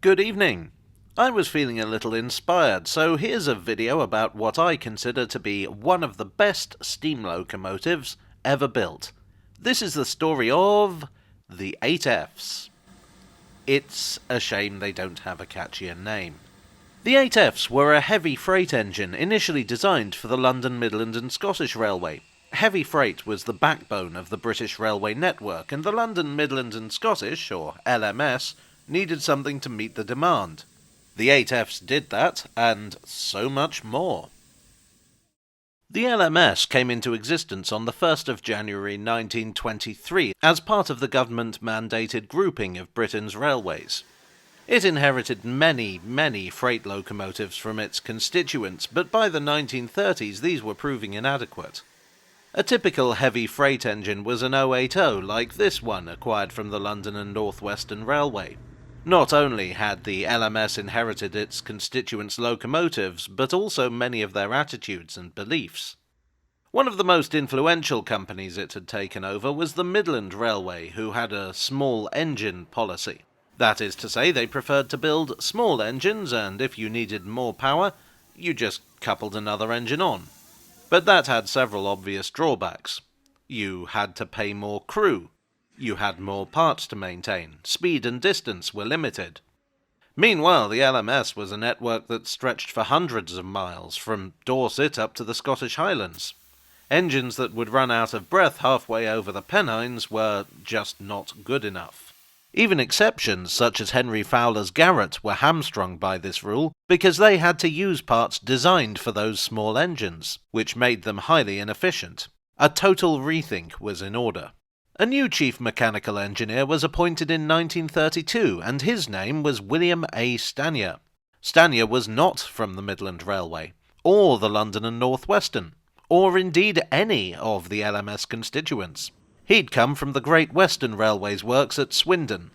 Good evening. I was feeling a little inspired, so here's a video about what I consider to be one of the best steam locomotives ever built. This is the story of the 8Fs. It's a shame they don't have a catchier name. The 8Fs were a heavy freight engine initially designed for the London, Midland and Scottish Railway. Heavy freight was the backbone of the British railway network, and the London, Midland and Scottish, or LMS, needed something to meet the demand. The 8Fs did that, and so much more. The LMS came into existence on the 1st of January 1923 as part of the government-mandated grouping of Britain's railways. It inherited many freight locomotives from its constituents, but by the 1930s these were proving inadequate. A typical heavy freight engine was an 080 like this one acquired from the London and North Western Railway. Not only had the LMS inherited its constituents' locomotives, but also many of their attitudes and beliefs. One of the most influential companies it had taken over was the Midland Railway, who had a small engine policy. That is to say, they preferred to build small engines, and if you needed more power, you just coupled another engine on. But that had several obvious drawbacks. You had to pay more crew. You had more parts to maintain. Speed and distance were limited. Meanwhile, the LMS was a network that stretched for hundreds of miles, from Dorset up to the Scottish Highlands. Engines that would run out of breath halfway over the Pennines were just not good enough. Even exceptions, such as Henry Fowler's Garratt, were hamstrung by this rule, because they had to use parts designed for those small engines, which made them highly inefficient. A total rethink was in order. A new chief mechanical engineer was appointed in 1932, and his name was William A. Stanier. Stanier was not from the Midland Railway, or the London and North Western, or indeed any of the LMS constituents. He'd come from the Great Western Railway's works at Swindon.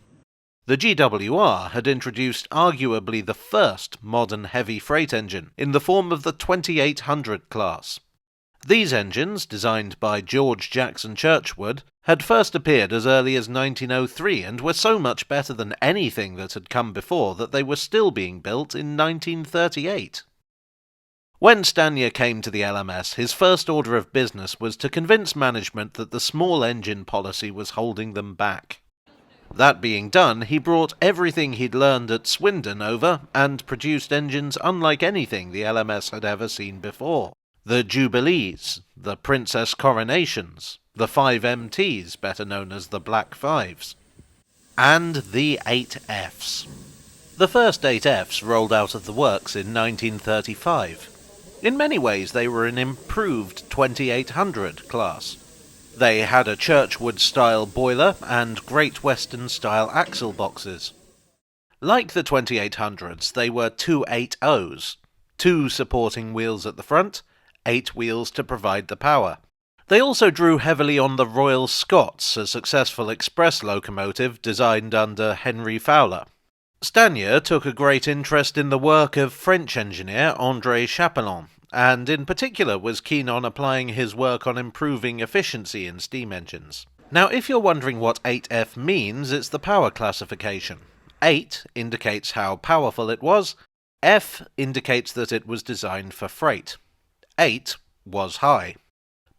The GWR had introduced arguably the first modern heavy freight engine, in the form of the 2800 class. These engines, designed by George Jackson Churchward, had first appeared as early as 1903 and were so much better than anything that had come before that they were still being built in 1938. When Stanier came to the LMS, his first order of business was to convince management that the small engine policy was holding them back. That being done, he brought everything he'd learned at Swindon over and produced engines unlike anything the LMS had ever seen before. The Jubilees, the Princess Coronations, the 5MTs, better known as the Black Fives, and the 8Fs. The first 8Fs rolled out of the works in 1935. In many ways they were an improved 2800 class. They had a Churchward-style boiler and Great Western-style axle boxes. Like the 2800s, they were 280s, 2 supporting wheels at the front, 8 wheels to provide the power. They also drew heavily on the Royal Scots, a successful express locomotive designed under Henry Fowler. Stanier took a great interest in the work of French engineer André Chapelon, and in particular was keen on applying his work on improving efficiency in steam engines. Now, if you're wondering what 8F means, it's the power classification. 8 indicates how powerful it was, F indicates that it was designed for freight. 8 was high.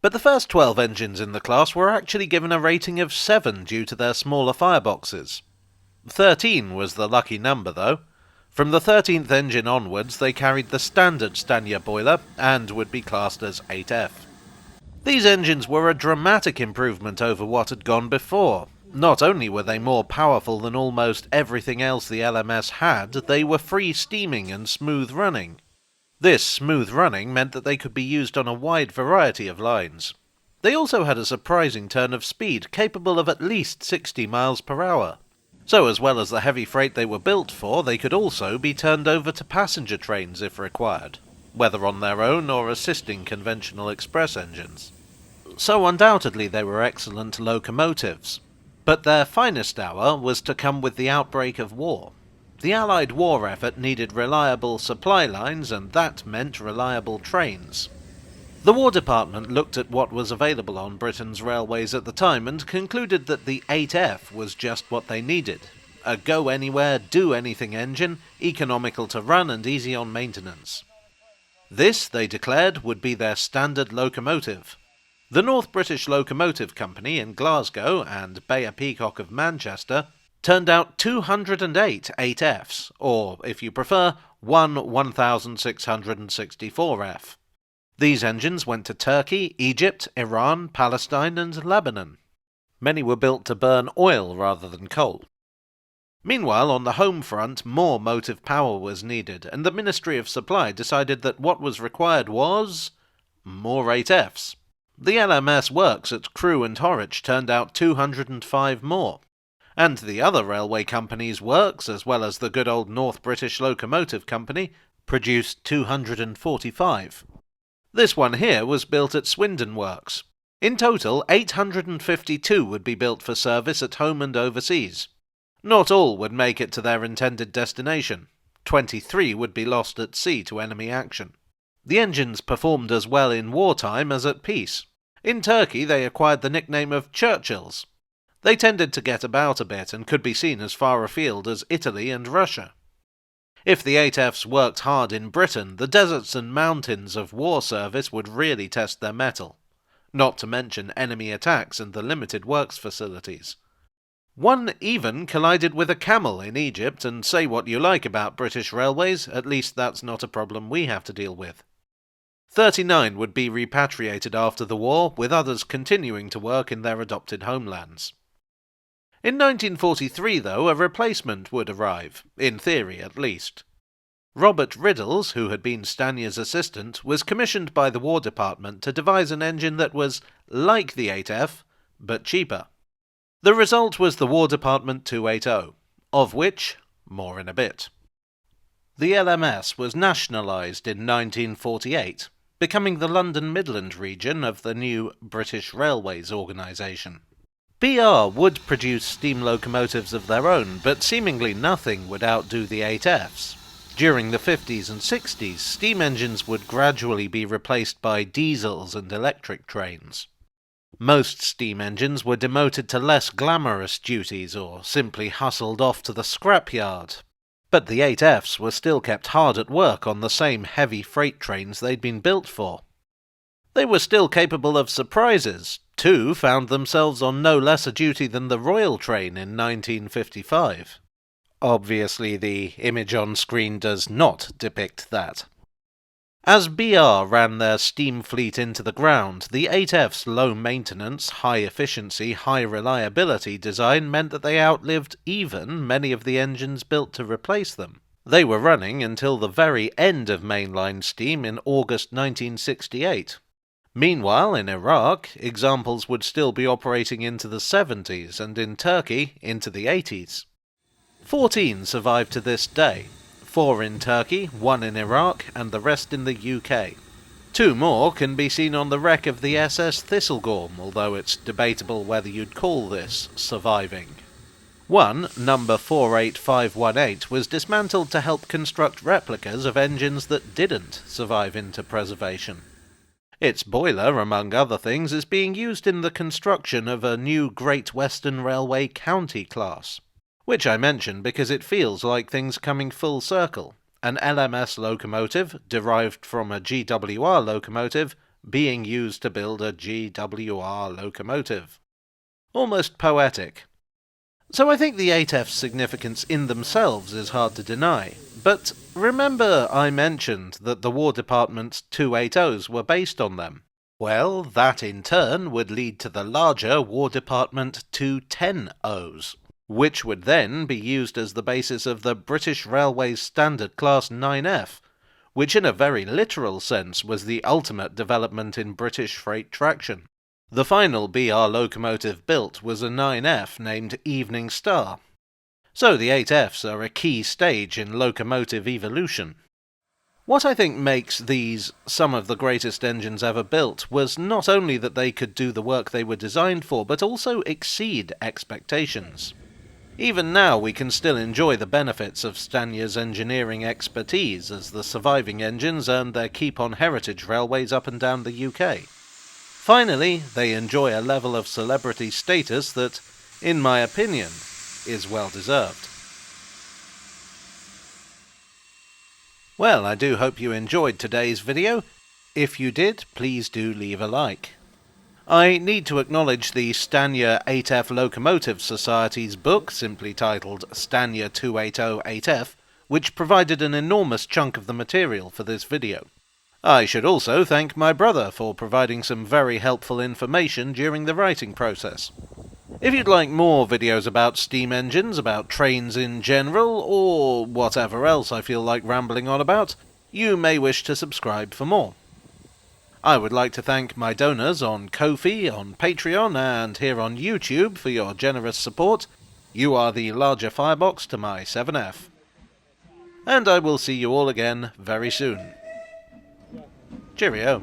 But the first 12 engines in the class were actually given a rating of 7 due to their smaller fireboxes. 13 was the lucky number, though. From the 13th engine onwards, they carried the standard Stanier boiler and would be classed as 8F. These engines were a dramatic improvement over what had gone before. Not only were they more powerful than almost everything else the LMS had, they were free steaming and smooth running. This smooth running meant that they could be used on a wide variety of lines. They also had a surprising turn of speed, capable of at least 60 miles per hour. So as well as the heavy freight they were built for, they could also be turned over to passenger trains if required, whether on their own or assisting conventional express engines. So undoubtedly they were excellent locomotives. But their finest hour was to come with the outbreak of war. The Allied war effort needed reliable supply lines, and that meant reliable trains. The War Department looked at what was available on Britain's railways at the time and concluded that the 8F was just what they needed. a go-anywhere, do-anything engine, economical to run and easy on maintenance. This, they declared, would be their standard locomotive. The North British Locomotive Company in Glasgow and Beyer Peacock of Manchester turned out 208 8Fs, or, if you prefer, one 1664F. These engines went to Turkey, Egypt, Iran, Palestine and Lebanon. Many were built to burn oil rather than coal. Meanwhile, on the home front, more motive power was needed, and the Ministry of Supply decided that what was required was more 8Fs. The LMS works at Crewe and Horwich turned out 205 more, and the other railway companies' works, as well as the good old North British Locomotive Company, produced 245. This one here was built at Swindon Works. In total, 852 would be built for service at home and overseas. Not all would make it to their intended destination. 23 would be lost at sea to enemy action. The engines performed as well in wartime as at peace. In Turkey they acquired the nickname of Churchills. They tended to get about a bit and could be seen as far afield as Italy and Russia. If the 8Fs worked hard in Britain, the deserts and mountains of war service would really test their mettle, not to mention enemy attacks and the limited works facilities. One even collided with a camel in Egypt, and say what you like about British railways, at least that's not a problem we have to deal with. 39 would be repatriated after the war, with others continuing to work in their adopted homelands. In 1943, though, a replacement would arrive, in theory at least. Robert Riddles, who had been Stanya's assistant, was commissioned by the War Department to devise an engine that was like the 8F, but cheaper. The result was the War Department 280, of which, more in a bit. The LMS was nationalised in 1948, becoming the London Midland region of the new British Railways organisation. BR would produce steam locomotives of their own, but seemingly nothing would outdo the 8Fs. During the 50s and 60s, steam engines would gradually be replaced by diesels and electric trains. Most steam engines were demoted to less glamorous duties or simply hustled off to the scrapyard. But the 8Fs were still kept hard at work on the same heavy freight trains they'd been built for. They were still capable of surprises. Two found themselves on no less a duty than the Royal Train in 1955. Obviously, the image on screen does not depict that. As BR ran their steam fleet into the ground, the 8F's low maintenance, high efficiency, high reliability design meant that they outlived even many of the engines built to replace them. They were running until the very end of mainline steam in August 1968. Meanwhile, in Iraq, examples would still be operating into the 70s, and in Turkey, into the 80s. 14 survive to this day. 4 in Turkey, 1 in Iraq, and the rest in the UK. 2 more can be seen on the wreck of the SS Thistlegorm, although it's debatable whether you'd call this surviving. One, number 48518, was dismantled to help construct replicas of engines that didn't survive into preservation. Its boiler, among other things, is being used in the construction of a new Great Western Railway County class, which I mention because it feels like things coming full circle, an LMS locomotive, derived from a GWR locomotive, being used to build a GWR locomotive. Almost poetic. So I think the 8F's significance in themselves is hard to deny, but remember I mentioned that the War Department's 280s were based on them. Well, that in turn would lead to the larger War Department 210Os, which would then be used as the basis of the British Railways Standard Class 9F, which in a very literal sense was the ultimate development in British freight traction. The final BR locomotive built was a 9F named Evening Star. So the 8Fs are a key stage in locomotive evolution. What I think makes these some of the greatest engines ever built was not only that they could do the work they were designed for, but also exceed expectations. Even now we can still enjoy the benefits of Stanya's engineering expertise as the surviving engines earned their keep on heritage railways up and down the UK. Finally, they enjoy a level of celebrity status that, in my opinion, is well deserved. Well, I do hope you enjoyed today's video. If you did, please do leave a like. I need to acknowledge the Stania 8F Locomotive Society's book, simply titled Stania 2808F, which provided an enormous chunk of the material for this video. I should also thank my brother for providing some very helpful information during the writing process. If you'd like more videos about steam engines, about trains in general, or whatever else I feel like rambling on about, you may wish to subscribe for more. I would like to thank my donors on Ko-fi, on Patreon, and here on YouTube for your generous support. You are the larger firebox to my 7F. And I will see you all again very soon. Cheerio.